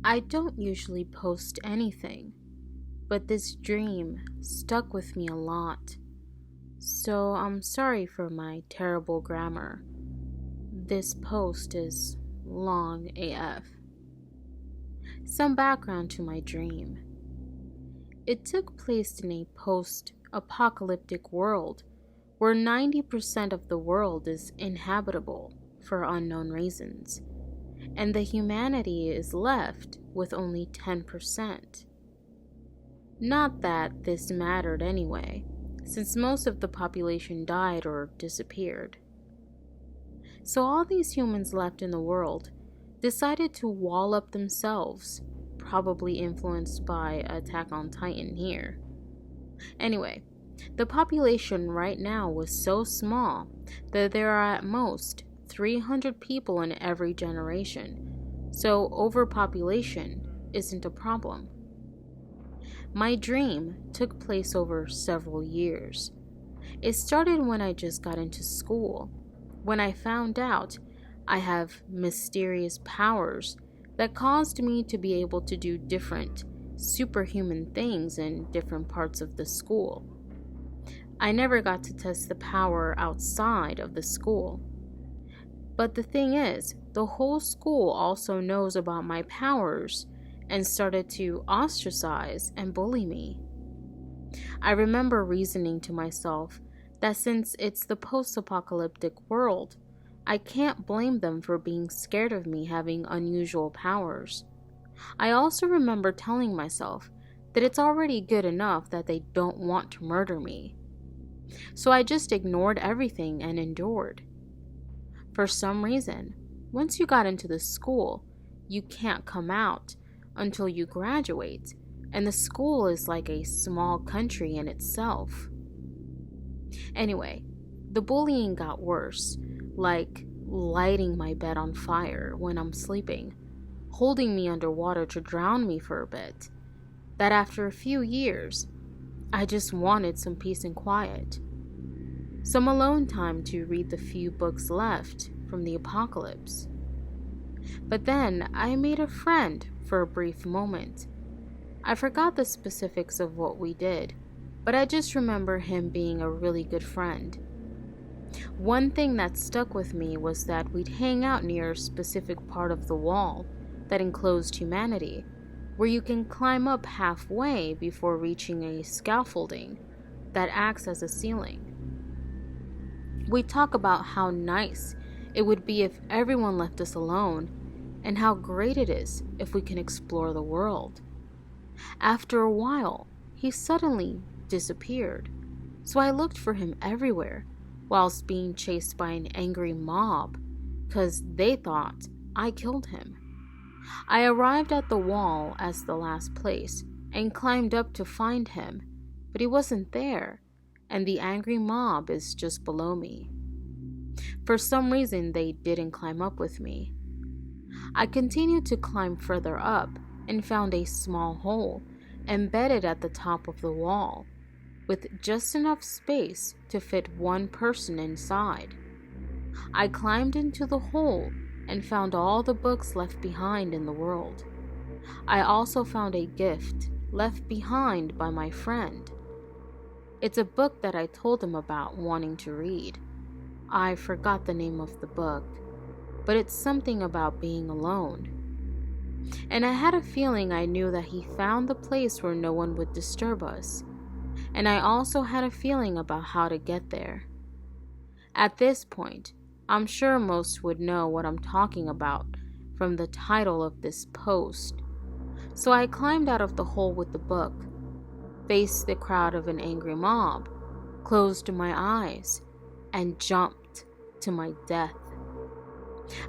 I don't usually post anything, but this dream stuck with me a lot. So I'm sorry for my terrible grammar. This post is long AF. Some background to my dream. It took place in a post-apocalyptic world where 90% of the world is inhabitable for unknown reasons, and the humanity is left with only 10%. Not that this mattered anyway, since most of the population died or disappeared. So all these humans left in the world decided to wall up themselves, probably influenced by Attack on Titan here. Anyway, the population right now was so small that there are at most 300 people in every generation, so overpopulation isn't a problem. My dream took place over several years. It started when I just got into school, when I found out I have mysterious powers that caused me to be able to do different superhuman things in different parts of the school. I never got to test the power outside of the school. But the thing is, the whole school also knows about my powers and started to ostracize and bully me. I remember reasoning to myself that since it's the post-apocalyptic world, I can't blame them for being scared of me having unusual powers. I also remember telling myself that it's already good enough that they don't want to murder me. So I just ignored everything and endured. For some reason, once you got into the school, you can't come out until you graduate, and the school is like a small country in itself. Anyway, the bullying got worse, like lighting my bed on fire when I'm sleeping, holding me underwater to drown me for a bit, that after a few years, I just wanted some peace and quiet. Some alone time to read the few books left from the apocalypse. But then I made a friend for a brief moment. I forgot the specifics of what we did, but I just remember him being a really good friend. One thing that stuck with me was that we'd hang out near a specific part of the wall that enclosed humanity, where you can climb up halfway before reaching a scaffolding that acts as a ceiling. We talk about how nice it would be if everyone left us alone, and how great it is if we can explore the world. After a while, he suddenly disappeared, so I looked for him everywhere, whilst being chased by an angry mob, because they thought I killed him. I arrived at the wall as the last place, and climbed up to find him, but he wasn't there, and the angry mob is just below me. For some reason, they didn't climb up with me. I continued to climb further up and found a small hole embedded at the top of the wall, with just enough space to fit one person inside. I climbed into the hole and found all the books left behind in the world. I also found a gift left behind by my friend. It's a book that I told him about wanting to read. I forgot the name of the book, but it's something about being alone. And I had a feeling I knew that he found the place where no one would disturb us. And I also had a feeling about how to get there. At this point, I'm sure most would know what I'm talking about from the title of this post. So I climbed out of the hole with the book, faced the crowd of an angry mob, closed my eyes, and jumped to my death.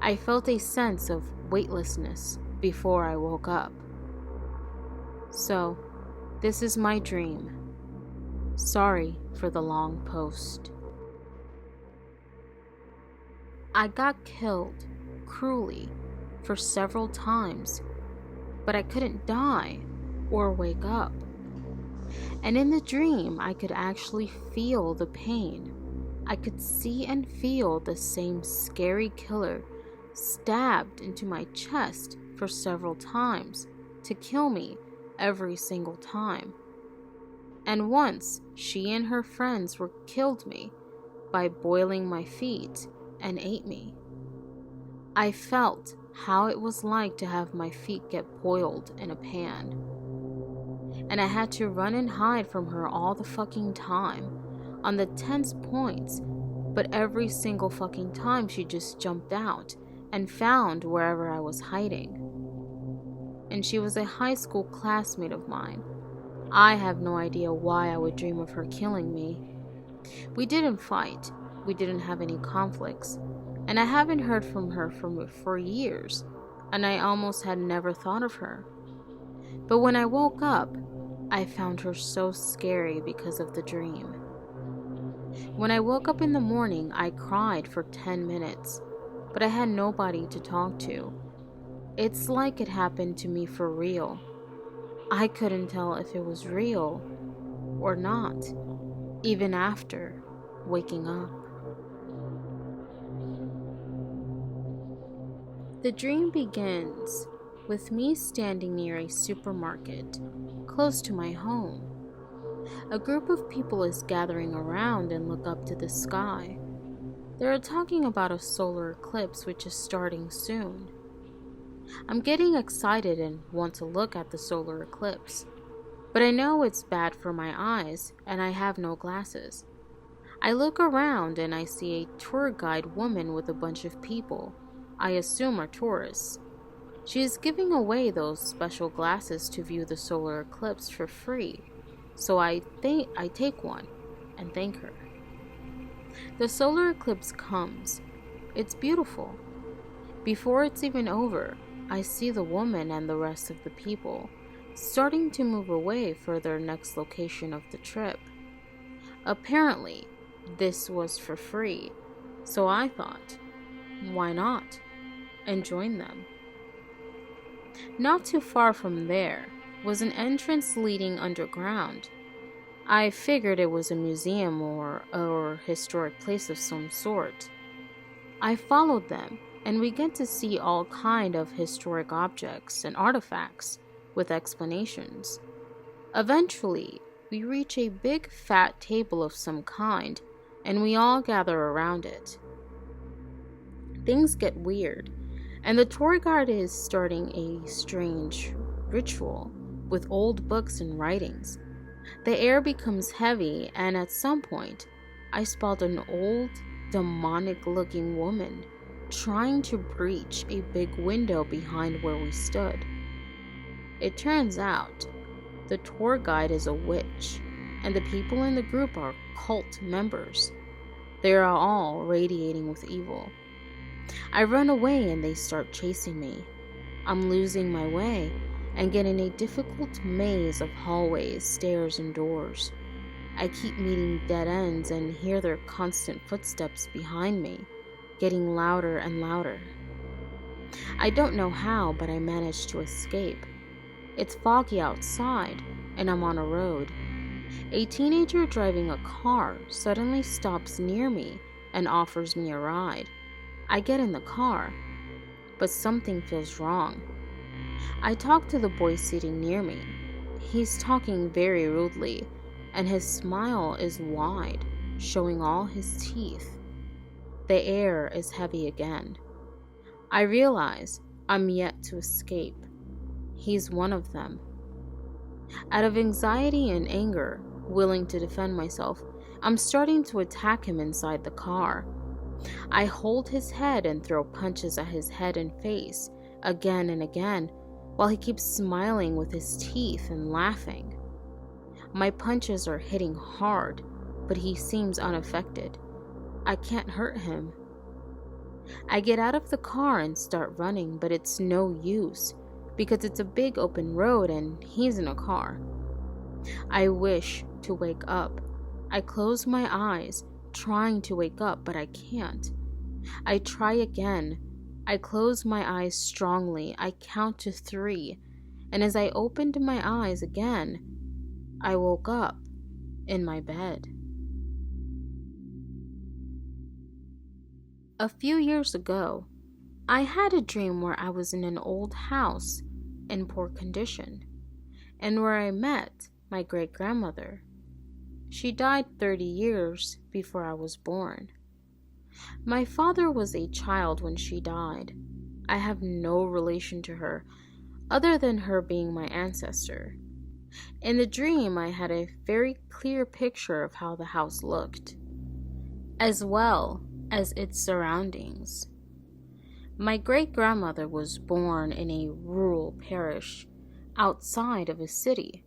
I felt a sense of weightlessness before I woke up. So, this is my dream. Sorry for the long post. I got killed cruelly for several times, but I couldn't die or wake up. And in the dream, I could actually feel the pain. I could see and feel the same scary killer stabbed into my chest for several times to kill me every single time. And once, she and her friends killed me by boiling my feet and ate me. I felt how it was like to have my feet get boiled in a pan. And I had to run and hide from her all the fucking time on the tense points, but every single fucking time she just jumped out and found wherever I was hiding. And she was a high school classmate of mine. I have no idea why I would dream of her killing me. We didn't fight, we didn't have any conflicts, and I haven't heard from her for years, and I almost had never thought of her. But when I woke up, I found her so scary because of the dream. When I woke up in the morning, I cried for 10 minutes, but I had nobody to talk to. It's like it happened to me for real. I couldn't tell if it was real or not, even after waking up. The dream begins with me standing near a supermarket close to my home. A group of people is gathering around and look up to the sky. They are talking about a solar eclipse which is starting soon. I'm getting excited and want to look at the solar eclipse, but I know it's bad for my eyes and I have no glasses. I look around and I see a tour guide woman with a bunch of people I assume are tourists. She is giving away those special glasses to view the solar eclipse for free, so I take one and thank her. The solar eclipse comes. It's beautiful. Before it's even over, I see the woman and the rest of the people starting to move away for their next location of the trip. Apparently, this was for free, so I thought, why not? And join them. Not too far from there was an entrance leading underground. I figured it was a museum or historic place of some sort. I followed them, and we get to see all kind of historic objects and artifacts with explanations. Eventually, we reach a big fat table of some kind, and we all gather around it. Things get weird, and the tour guide is starting a strange ritual with old books and writings. The air becomes heavy, and at some point, I spot an old, demonic-looking woman trying to breach a big window behind where we stood. It turns out the tour guide is a witch, and the people in the group are cult members. They are all radiating with evil. I run away and they start chasing me. I'm losing my way and get in a difficult maze of hallways, stairs, and doors. I keep meeting dead ends and hear their constant footsteps behind me, getting louder and louder. I don't know how, but I manage to escape. It's foggy outside, and I'm on a road. A teenager driving a car suddenly stops near me and offers me a ride. I get in the car, but something feels wrong. I talk to the boy sitting near me. He's talking very rudely, and his smile is wide, showing all his teeth. The air is heavy again. I realize I'm yet to escape. He's one of them. Out of anxiety and anger, willing to defend myself, I'm starting to attack him inside the car. I hold his head and throw punches at his head and face again and again, while he keeps smiling with his teeth and laughing. My punches are hitting hard, but he seems unaffected. I can't hurt him. I get out of the car and start running, but it's no use, because it's a big open road and he's in a car. I wish to wake up. I close my eyes, trying to wake up, but I can't. I try again. I close my eyes strongly. I count to 3, and as I opened my eyes again, I woke up in my bed. A few years ago, I had a dream where I was in an old house in poor condition, and where I met my great-grandmother. She died 30 years before I was born. My father was a child when she died. I have no relation to her, other than her being my ancestor. In the dream, I had a very clear picture of how the house looked, as well as its surroundings. My great-grandmother was born in a rural parish outside of a city.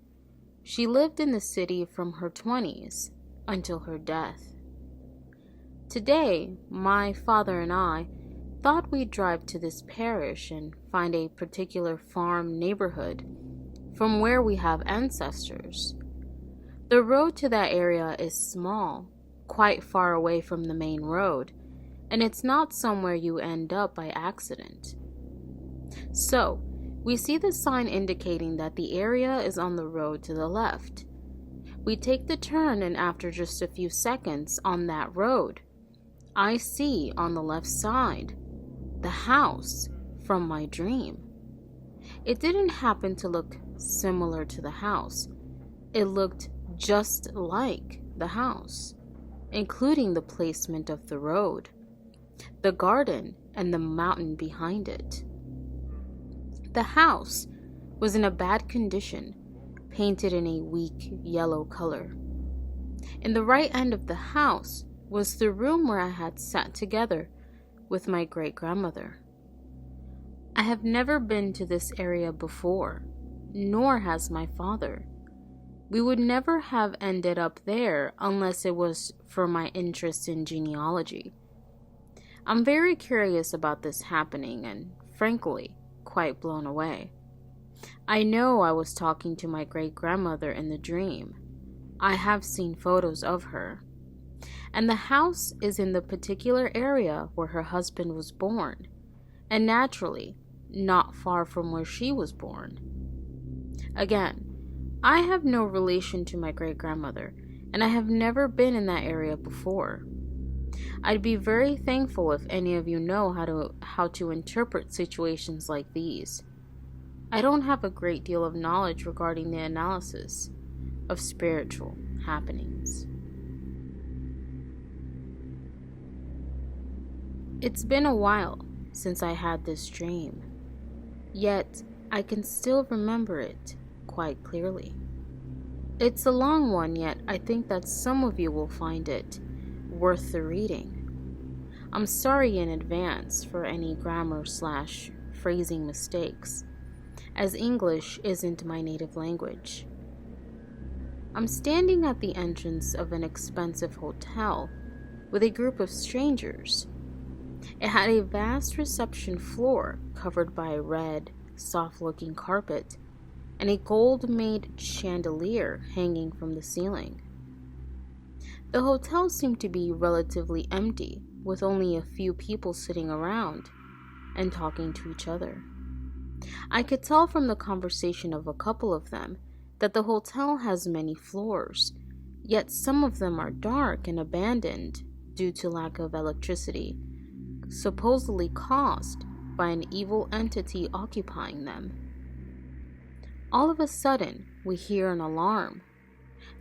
She lived in the city from her 20s until her death. Today, my father and I thought we'd drive to this parish and find a particular farm neighborhood from where we have ancestors. The road to that area is small, quite far away from the main road, and it's not somewhere you end up by accident. So, we see the sign indicating that the area is on the road to the left. We take the turn, and after just a few seconds on that road, I see on the left side the house from my dream. It didn't happen to look similar to the house. It looked just like the house, including the placement of the road, the garden, and the mountain behind it. The house was in a bad condition, painted in a weak yellow color. In the right end of the house was the room where I had sat together with my great-grandmother. I have never been to this area before, nor has my father. We would never have ended up there unless it was for my interest in genealogy. I'm very curious about this happening and, frankly, quite blown away. I know I was talking to my great-grandmother in the dream. I have seen photos of her. And the house is in the particular area where her husband was born, and naturally, not far from where she was born. Again, I have no relation to my great-grandmother, and I have never been in that area before. I'd be very thankful if any of you know how to interpret situations like these. I don't have a great deal of knowledge regarding the analysis of spiritual happenings. It's been a while since I had this dream, yet I can still remember it quite clearly. It's a long one, yet I think that some of you will find it worth the reading. I'm sorry in advance for any grammar/phrasing mistakes, as English isn't my native language. I'm standing at the entrance of an expensive hotel with a group of strangers. It had a vast reception floor covered by a red, soft-looking carpet and a gold-made chandelier hanging from the ceiling. The hotel seemed to be relatively empty, with only a few people sitting around and talking to each other. I could tell from the conversation of a couple of them that the hotel has many floors, yet some of them are dark and abandoned due to lack of electricity, supposedly caused by an evil entity occupying them. All of a sudden, we hear an alarm.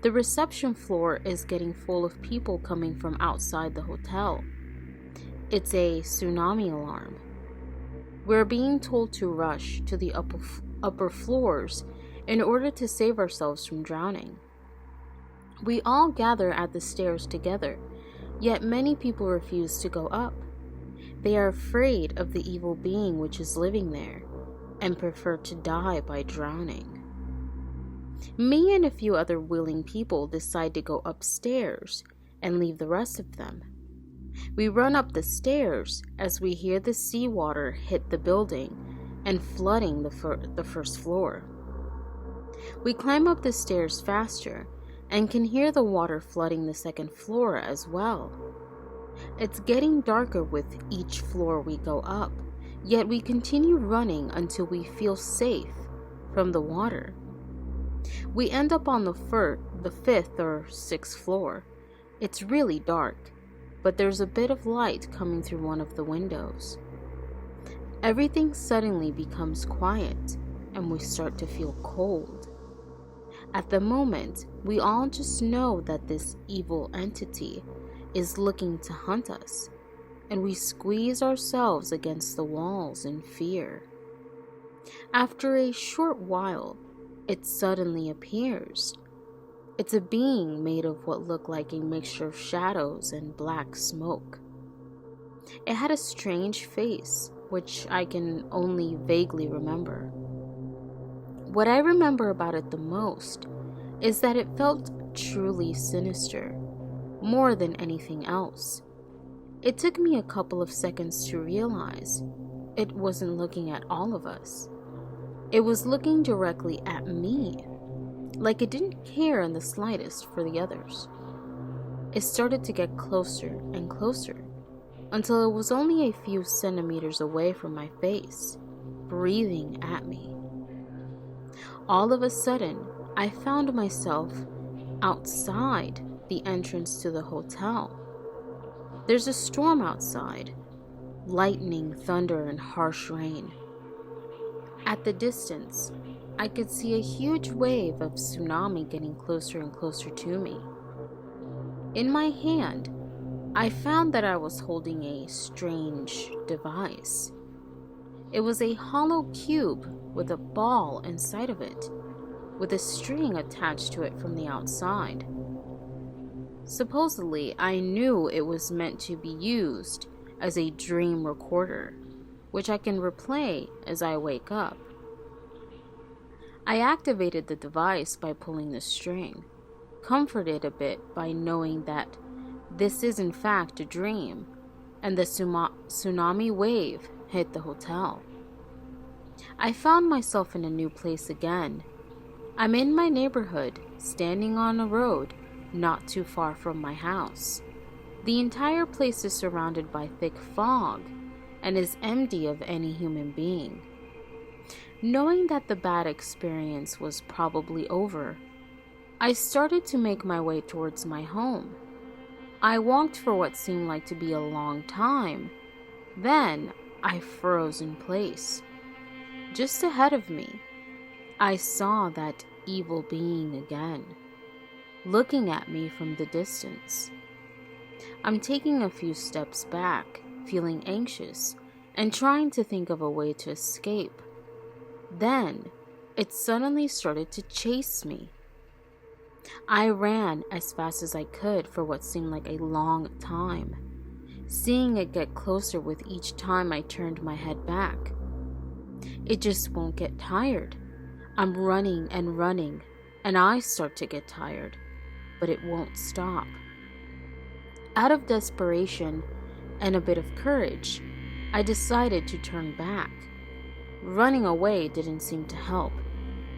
The reception floor is getting full of people coming from outside the hotel. It's a tsunami alarm. We're being told to rush to the upper floors in order to save ourselves from drowning. We all gather at the stairs together, yet many people refuse to go up. They are afraid of the evil being which is living there and prefer to die by drowning. Me and a few other willing people decide to go upstairs and leave the rest of them. We run up the stairs as we hear the seawater hit the building and flooding the first floor. We climb up the stairs faster and can hear the water flooding the second floor as well. It's getting darker with each floor we go up, yet we continue running until we feel safe from the water. We end up on the fifth or sixth floor. It's really dark, but there's a bit of light coming through one of the windows. everything suddenly becomes quiet and we start to feel cold. At the moment, we all just know that this evil entity is looking to hunt us, and we squeeze ourselves against the walls in fear. After a short while, it suddenly appears. It's a being made of what looked like a mixture of shadows and black smoke. It had a strange face, which I can only vaguely remember. What I remember about it the most is that it felt truly sinister, more than anything else. It took me a couple of seconds to realize it wasn't looking at all of us. It was looking directly at me, like it didn't care in the slightest for the others. It started to get closer and closer, until it was only a few centimeters away from my face, breathing at me. All of a sudden, I found myself outside the entrance to the hotel. There's a storm outside, lightning, thunder, and harsh rain. At the distance, I could see a huge wave of tsunami getting closer and closer to me. In my hand, I found that I was holding a strange device. It was a hollow cube with a ball inside of it, with a string attached to it from the outside. Supposedly, I knew it was meant to be used as a dream recorder, which I can replay as I wake up. I activated the device by pulling the string, comforted a bit by knowing that this is in fact a dream, and the tsunami wave hit the hotel. I found myself in a new place again. I'm in my neighborhood, standing on a road not too far from my house. The entire place is surrounded by thick fog and is empty of any human being. Knowing that the bad experience was probably over, I started to make my way towards my home. I walked for what seemed like to be a long time. Then I froze in place. Just ahead of me, I saw that evil being again, looking at me from the distance. I'm taking a few steps back, feeling anxious, and trying to think of a way to escape. Then, it suddenly started to chase me. I ran as fast as I could for what seemed like a long time, seeing it get closer with each time I turned my head back. It just won't get tired. I'm running and running, and I start to get tired, but it won't stop. Out of desperation and a bit of courage, I decided to turn back. Running away didn't seem to help,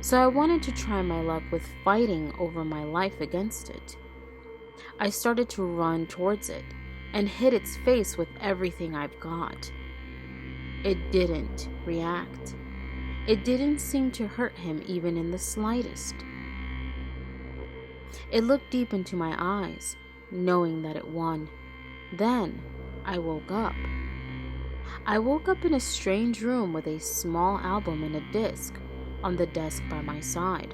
so I wanted to try my luck with fighting over my life against it. I started to run towards it and hit its face with everything I've got. It didn't react. It didn't seem to hurt him even in the slightest. It looked deep into my eyes, knowing that it won. Then I woke up. I woke up in a strange room with a small album and a disc on the desk by my side.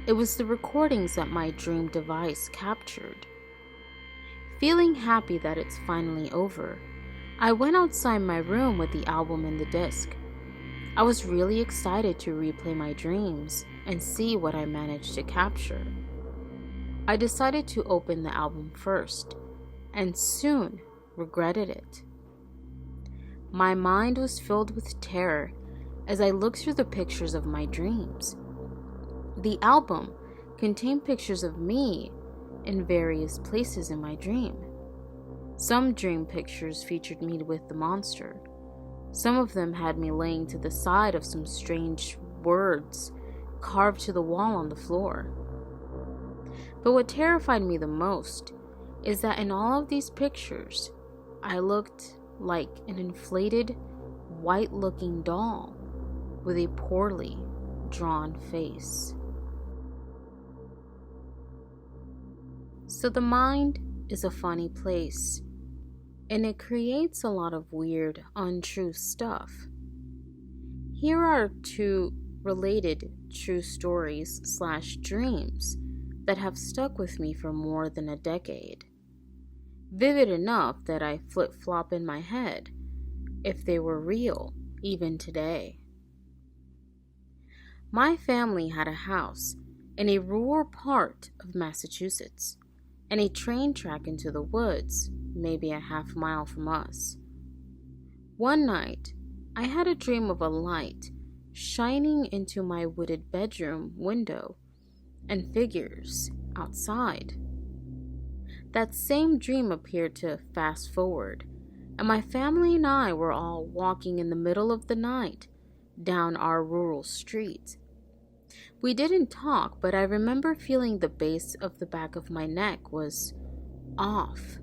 It was the recordings that my dream device captured. Feeling happy that it's finally over, I went outside my room with the album and the disc. I was really excited to replay my dreams and see what I managed to capture. I decided to open the album first, and soon regretted it. My mind was filled with terror as I looked through the pictures of my dreams. The album contained pictures of me in various places in my dream. Some dream pictures featured me with the monster. Some of them had me laying to the side of some strange words carved to the wall on the floor. But what terrified me the most is that in all of these pictures, I looked like an inflated, white-looking doll with a poorly drawn face. So the mind is a funny place. and it creates a lot of weird, untrue stuff. Here are two related true stories/dreams that have stuck with me for more than a decade. Vivid enough that I flip-flop in my head if they were real, even today. My family had a house in a rural part of Massachusetts and a train track into the woods, maybe a half-mile from us. One night, I had a dream of a light shining into my wooded bedroom window and figures outside. That same dream appeared to fast forward, and my family and I were all walking in the middle of the night down our rural street. We didn't talk, but I remember feeling the base of the back of my neck was off.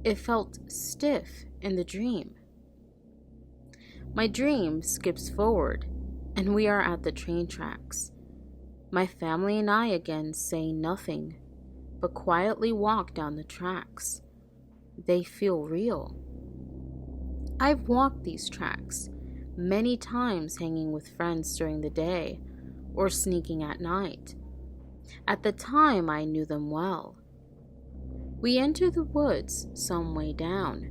It felt stiff in the dream. My dream skips forward, and we are at the train tracks. My family and I again say nothing, but quietly walk down the tracks. They feel real. I've walked these tracks many times, hanging with friends during the day or sneaking at night. At the time, I knew them well. We enter the woods some way down,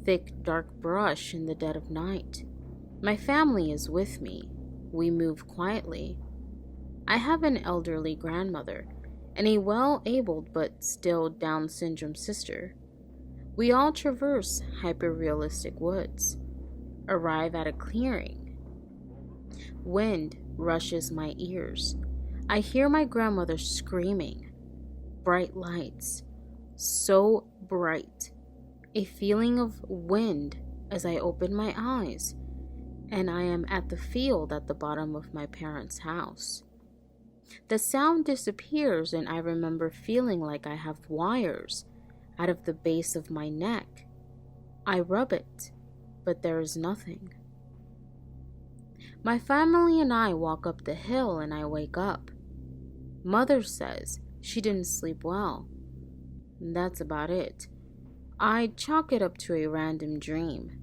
thick dark brush in the dead of night. My family is with me. We move quietly. I have an elderly grandmother and a well-abled but still Down syndrome sister. We all traverse hyper-realistic woods, arrive at a clearing. Wind rushes my ears. I hear my grandmother screaming. Bright lights, so bright. A feeling of wind as I open my eyes, and I am at the field at the bottom of my parents' house. The sound disappears, and I remember feeling like I have wires out of the base of my neck. I rub it, but there is nothing. My family and I walk up the hill, and I wake up. Mother says she didn't sleep well. That's about it. I chalk it up to a random dream.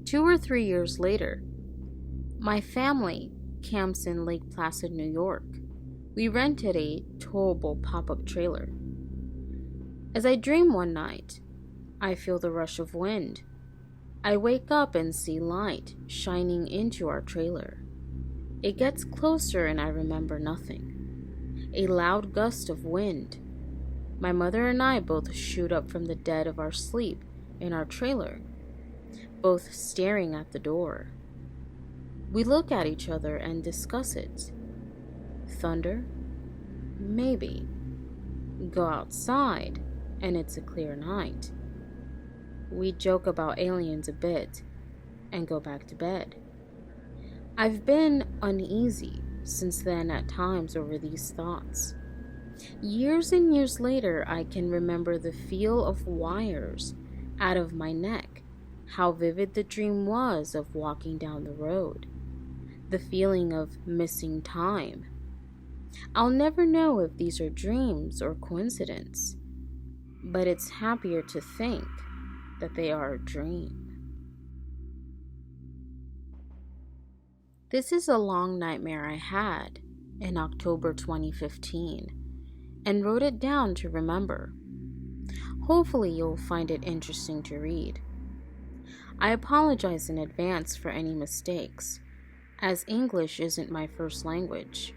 2 or 3 years later, my family camps in Lake Placid, New York. We rented a towable pop-up trailer. As I dream one night, I feel the rush of wind. I wake up and see light shining into our trailer. It gets closer and I remember nothing. A loud gust of wind. My mother and I both shoot up from the dead of our sleep in our trailer, both staring at the door. We look at each other and discuss it. Thunder? Maybe. Go outside, and it's a clear night. We joke about aliens a bit, and go back to bed. I've been uneasy since then at times over these thoughts. Years and years later, I can remember the feel of wires out of my neck, how vivid the dream was of walking down the road, the feeling of missing time. I'll never know if these are dreams or coincidence, but it's happier to think that they are a dream. This is a long nightmare I had in October 2015 and wrote it down to remember. Hopefully you'll find it interesting to read. I apologize in advance for any mistakes, as English isn't my first language.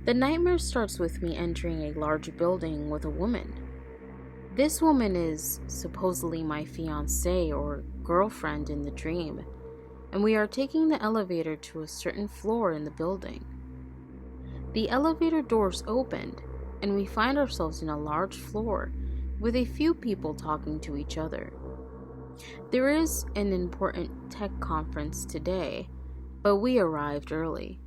The nightmare starts with me entering a large building with a woman. This woman is supposedly my fiancée or girlfriend in the dream, and we are taking the elevator to a certain floor in the building. The elevator doors opened, and we find ourselves in a large floor with a few people talking to each other. There is an important tech conference today, but we arrived early.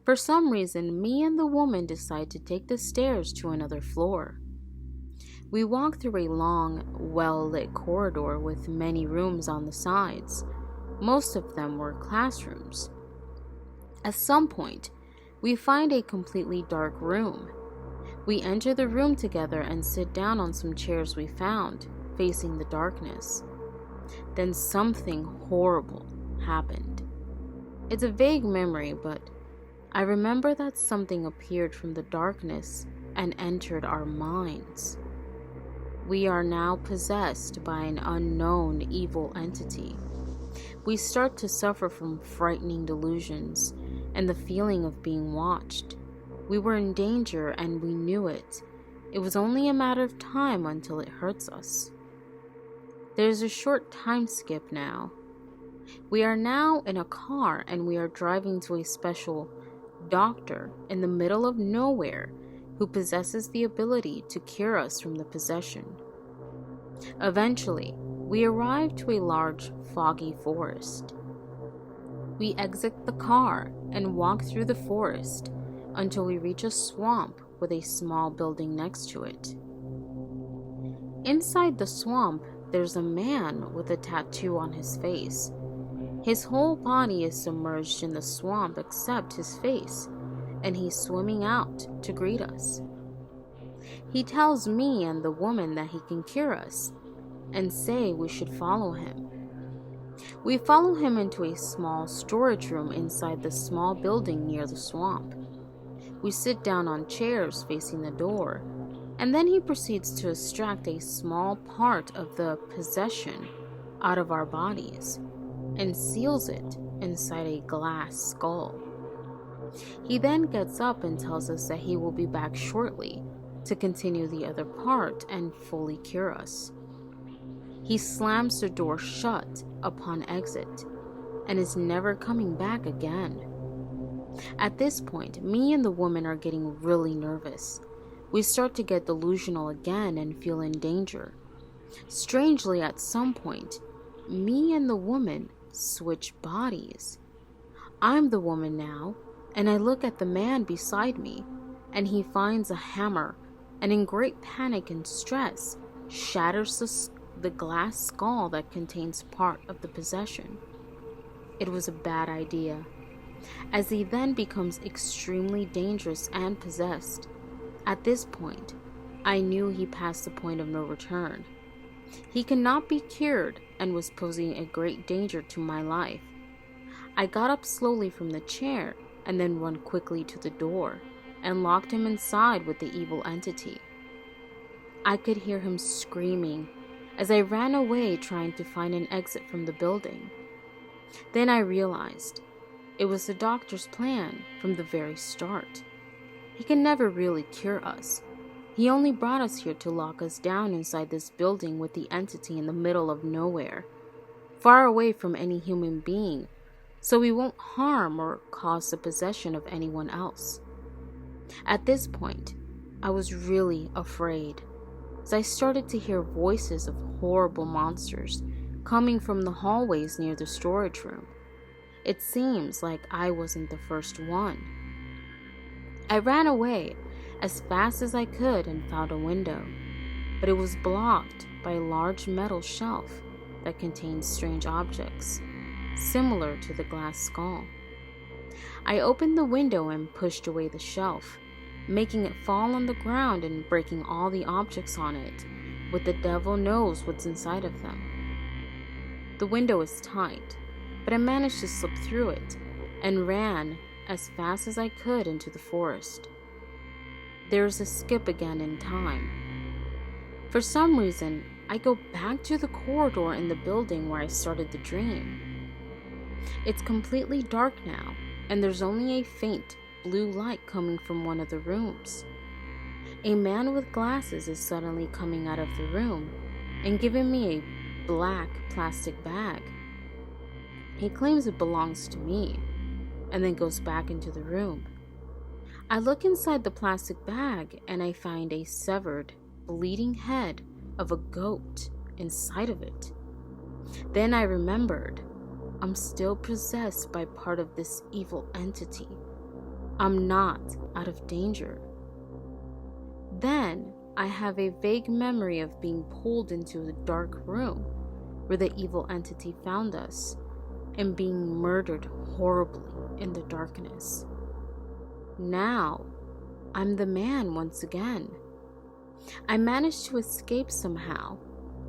For some reason, me and the woman decide to take the stairs to another floor. We walk through a long, well-lit corridor with many rooms on the sides. Most of them were classrooms. At some point, we find a completely dark room. We enter the room together and sit down on some chairs we found, facing the darkness. Then something horrible happened. It's a vague memory, but I remember that something appeared from the darkness and entered our minds. We are now possessed by an unknown evil entity. We start to suffer from frightening delusions and the feeling of being watched. We were in danger and we knew it. It was only a matter of time until it hurts us. There's a short time skip now. We are now in a car and we are driving to a special doctor in the middle of nowhere who possesses the ability to cure us from the possession. Eventually, we arrive to a large, foggy forest. We exit the car and walk through the forest until we reach a swamp with a small building next to it. Inside the swamp, there's a man with a tattoo on his face. His whole body is submerged in the swamp except his face, and he's swimming out to greet us. He tells me and the woman that he can cure us, and say we should follow him. We follow him into a small storage room inside the small building near the swamp. We sit down on chairs facing the door, and then he proceeds to extract a small part of the possession out of our bodies and seals it inside a glass skull. He then gets up and tells us that he will be back shortly to continue the other part and fully cure us. He slams the door shut upon exit and is never coming back again. At this point, me and the woman are getting really nervous. We start to get delusional again and feel in danger. Strangely, at some point, me and the woman switch bodies. I'm the woman now, and I look at the man beside me, and he finds a hammer, and in great panic and stress, shatters the glass skull that contains part of the possession. It was a bad idea, as he then becomes extremely dangerous and possessed. At this point, I knew he passed the point of no return. He cannot be cured and was posing a great danger to my life. I got up slowly from the chair and then ran quickly to the door and locked him inside with the evil entity. I could hear him screaming as I ran away trying to find an exit from the building. Then I realized it was the doctor's plan from the very start. He can never really cure us. He only brought us here to lock us down inside this building with the entity in the middle of nowhere, far away from any human being, so we won't harm or cause the possession of anyone else. At this point, I was really afraid, as I started to hear voices of horrible monsters coming from the hallways near the storage room. It seems like I wasn't the first one. I ran away as fast as I could and found a window, but it was blocked by a large metal shelf that contained strange objects, similar to the glass skull. I opened the window and pushed away the shelf, making it fall on the ground and breaking all the objects on it, with the devil knows what's inside of them. The window is tight, but I managed to slip through it and ran as fast as I could into the forest. There's a skip again in time. For some reason, I go back to the corridor in the building where I started the dream. It's completely dark now, and there's only a faint blue light coming from one of the rooms. A man with glasses is suddenly coming out of the room and giving me a black plastic bag. He claims it belongs to me, and then goes back into the room. I look inside the plastic bag and I find a severed, bleeding head of a goat inside of it. Then I remembered I'm still possessed by part of this evil entity. I'm not out of danger. Then I have a vague memory of being pulled into a dark room where the evil entity found us and being murdered horribly in the darkness. Now, I'm the man once again. I managed to escape somehow.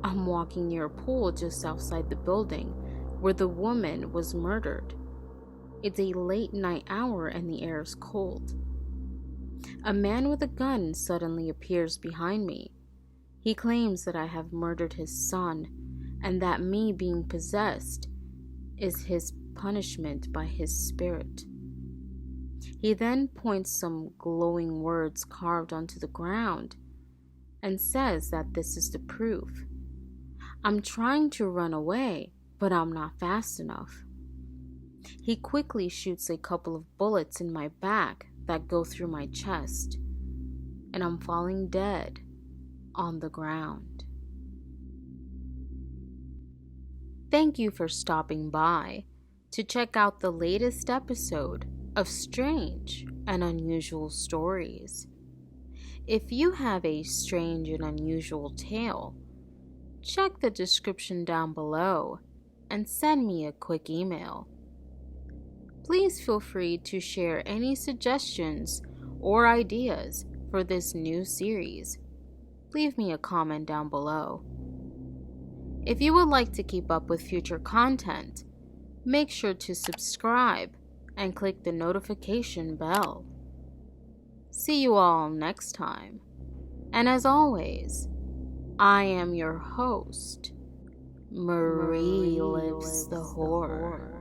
I'm walking near a pool just outside the building where the woman was murdered. It's a late night hour and the air is cold. A man with a gun suddenly appears behind me. He claims that I have murdered his son and that me being possessed is his punishment by his spirit. He then points some glowing words carved onto the ground and says that this is the proof. I'm trying to run away, but I'm not fast enough. He quickly shoots a couple of bullets in my back that go through my chest, and I'm falling dead on the ground. Thank you for stopping by to check out the latest episode of Strange and Unusual Stories. If you have a strange and unusual tale, check the description down below and send me a quick email. Please feel free to share any suggestions or ideas for this new series. Leave me a comment down below. If you would like to keep up with future content, make sure to subscribe and click the notification bell. See you all next time. And as always, I am your host, Marie Lives the Horror.